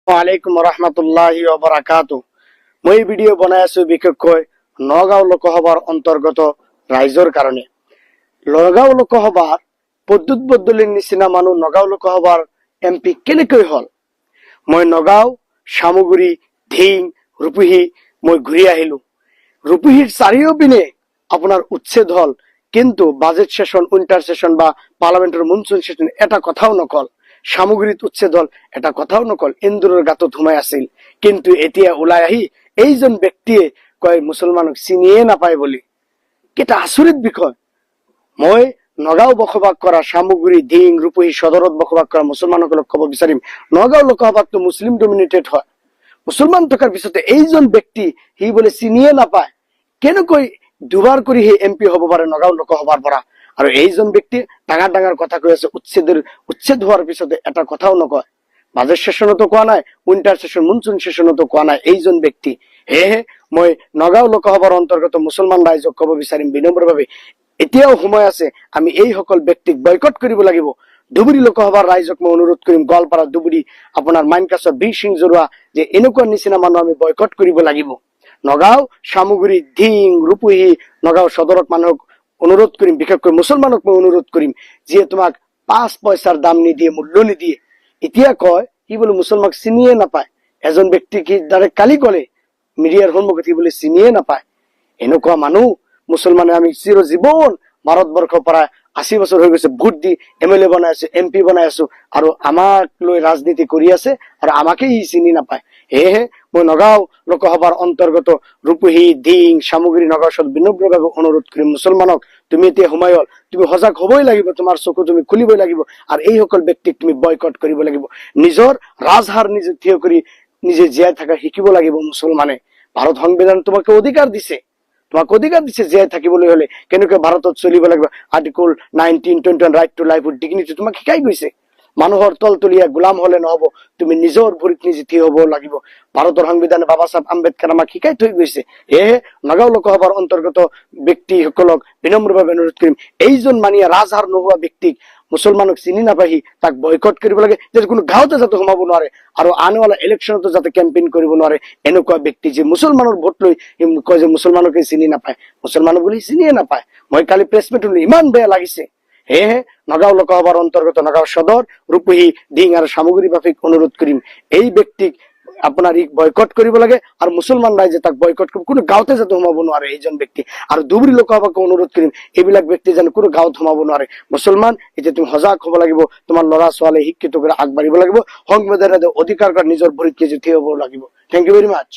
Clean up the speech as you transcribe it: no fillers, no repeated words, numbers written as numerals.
ওয়ালাইকুম ৰহমতুল্লাহি ওয়া বাৰাকাতুহু। মই ভিডিও বনাই আছো বিশেষকৈ নগাঁও লোকসভাৰ অন্তৰ্গত ৰাইজৰ কাৰণে। নগাঁও লোকসভাৰ পদ্যুৎ বদলিৰ নিচিনা মানুহ নগাঁও লোকসভাৰ MP কেনেকৈ হল? মই নগাঁও, সামগুৰি, ঢিং, ৰূপহী মই ঘূৰি আহিলো। ৰূপহীৰ চাৰিওপিনে আপোনাৰ উচ্ছেদ হল, কিন্তু বাজেট সেশন, উইন্টার সেশন বা পার্লামেন্টের মনসুন সেশন এটা কথাও নকল। সামগ্রীত উচ্ছেদ হল এটা কথাও নকল। ইন্দুরের গাতো ধুমাই আছিল, কিন্তু এতিয়া ওলাই আহি এইজন ব্যক্তিয়ে কয় মুছলমানক চিনিয়ে নাপায় বুলি। কেটা আচৰিত বিষয়। মই নগাঁও বসবাস কৰা সামগুৰি, ঢিং, ৰূপহী সদৰত বসবাস কৰা মুছলমানসকলক ক'ব বিচাৰিম, নগাঁও লোকসভাতো মুছলিম ডমিনেটেড হয়। মুছলমান থকাৰ পিছতে এইজন ব্যক্তি সি বোলে চিনিয়ে নাপায়। কেনেকৈ দুবাৰ কৰি সেই MP হ'ব পাৰে নগাঁও লোকসভাৰ পৰা? আৰু এইজন ব্যক্তি ডাঙৰ ডাঙৰ কথা কৈ আছে। উচ্ছেদ হোৱাৰ পিছতে এটা কথাও নকয়। বাজেট সেশনতো কোৱা নাই, উইন্টাৰ সেশন, মনসুন সেশনতো কোৱা নাই এইজন ব্যক্তি। সেয়েহে মই নগাঁও লোকসভাৰ অন্তৰ্গত মুছলমান ৰাইজক ক'ব বিচাৰিম বিনম্ৰভাৱে, এতিয়াও সময় আছে। আমি এইসকল ব্যক্তিক বয়কট কৰিব লাগিব। ধুবুৰী লোকসভাৰ ৰাইজক মই অনুৰোধ কৰিম, গোৱালপাৰা, ধুবুৰী, আপোনাৰ মাইনকাছৰ বীৰ সিং জৰুৱা, যে এনেকুৱা নিচিনা মানুহ আমি বয়কট কৰিব লাগিব। নগাঁও, সামগুৰি, ঢিং, ৰূপহী, নগাঁও সদৰত মানুহক অনুৰোধ কৰিম, বিশেষকৈ মুছলমানক মই অনুৰোধ কৰিম, যিয়ে তোমাক 5 পইচাৰ দাম নিদিয়ে, মূল্য নিদিয়ে, এতিয়া কয় সি বোলে মুছলমানক চিনিয়ে নাপায়। এজন ব্যক্তি কি ডাইৰেক্ট কালি কলে মিডিয়াৰ সন্মুখত সি বোলে চিনিয়ে নাপায়। এনেকুৱা মানুহ মুছলমানে আমি চিৰ জীৱন ভাৰতবৰ্ষৰ পৰা 80 বছৰ হৈ গৈছে ভোট দি MLA বনাই আছো, MP বনাই আছো, আৰু আমাক লৈ ৰাজনীতি কৰি আছে, আৰু আমাকে ই চিনি নাপায়। সেয়েহে মই নগাঁও লোকসভাৰ অন্তৰ্গত ৰূপহী, ঢিং, সামগ্ৰী, নগাঁও সদৰ বিনম্ৰভাৱে অনুৰোধ কৰিম, মুছলমানক তুমি এতিয়া সময় হল, তুমি সজাগ হবই লাগিব, তোমাৰ চকু তুমি খুলিবই লাগিব, আৰু এইসকল ব্যক্তিক তুমি বয়কট কৰিব লাগিব। নিজৰ ৰাজহাৰ নিজে থিয় কৰি নিজে জীয়াই থকা শিকিব লাগিব মুছলমানে। ভাৰত সংবিধান তোমাকে অধিকাৰ দিছে, তোমাক অধিকাৰ দিছে জীয়াই থাকিবলৈ হলে কেনেকৈ ভাৰতত চলিব লাগিব। Article 19, 21 right to life with dignity তোমাক শিকাই গৈছে। মানুহৰ তলতলীয়া গোলাম হলে নহব, তুমি নিজৰ ভৰিত নিজে থিয় হব লাগিব। ভাৰতৰ সংবিধানে বাবা চাহেব আম্বেদকাৰ আমাক শিকাই থৈ গৈছে। সেয়েহে নগাঁও লোকসভাৰ অন্তৰ্গত ব্যক্তিসকলক বিনম্ৰভাৱে অনুৰোধ কৰিম, এইজন মানিয়া ৰাজহাৰ নোহোৱা ব্যক্তিক, মুছলমানক চিনি নাপাহি, তাক বয়কট কৰিব লাগে, যাতে কোনো গাঁৱতে যাতে সোমাব নোৱাৰে, আৰু আনৱালা ইলেকশ্যনতো যাতে কেম্পেইন কৰিব নোৱাৰে। এনেকুৱা ব্যক্তি যে মুছলমানৰ ভোট লৈ কয় যে মুছলমানকে চিনি নাপায়, মুছলমানক বুলি চিনিয়ে নাপায়। মই কালি প্ৰেছ মিট ইমান বেয়া লাগিছে। সেয়েহে নগাঁও লোকসভাৰ অন্তৰ্গত নগাঁও সদৰ, ৰূপহী, ঢিং আৰু সামগ্ৰী বাসীক অনুৰোধ কৰিম, এই ব্যক্তিক আপোনাৰ বয়কট কৰিব লাগে, আৰু মুছলমান ৰাইজে তাক বয়কট কৰিব, কোনো গাঁৱতে যাতে সোমাব নোৱাৰে এইজন ব্যক্তি। আৰু ধুবুৰী লোকসভাক অনুৰোধ কৰিম, এইবিলাক ব্যক্তি যেন কোনো গাঁৱত সোমাব নোৱাৰে। মুছলমান এতিয়া তুমি সজাগ হব লাগিব, তোমাৰ ল'ৰা ছোৱালী শিক্ষিত কৰি আগবাঢ়িব লাগিব, সংবিধানে অধিকাৰ নিজৰ ভৰিত নিজে থিয় হব লাগিব। Thank you very much.